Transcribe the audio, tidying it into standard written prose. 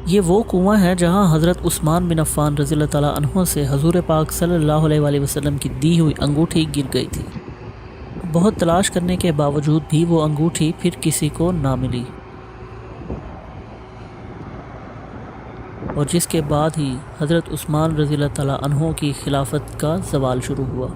یہ وہ کنواں ہے جہاں حضرت عثمان بن عفان رضی اللہ تعالیٰ عنہ سے حضور پاک صلی اللہ علیہ وآلہ وسلم کی دی ہوئی انگوٹھی گر گئی تھی۔ بہت تلاش کرنے کے باوجود بھی وہ انگوٹھی پھر کسی کو نہ ملی، اور جس کے بعد ہی حضرت عثمان رضی اللہ تعالیٰ عنہ کی خلافت کا زوال شروع ہوا۔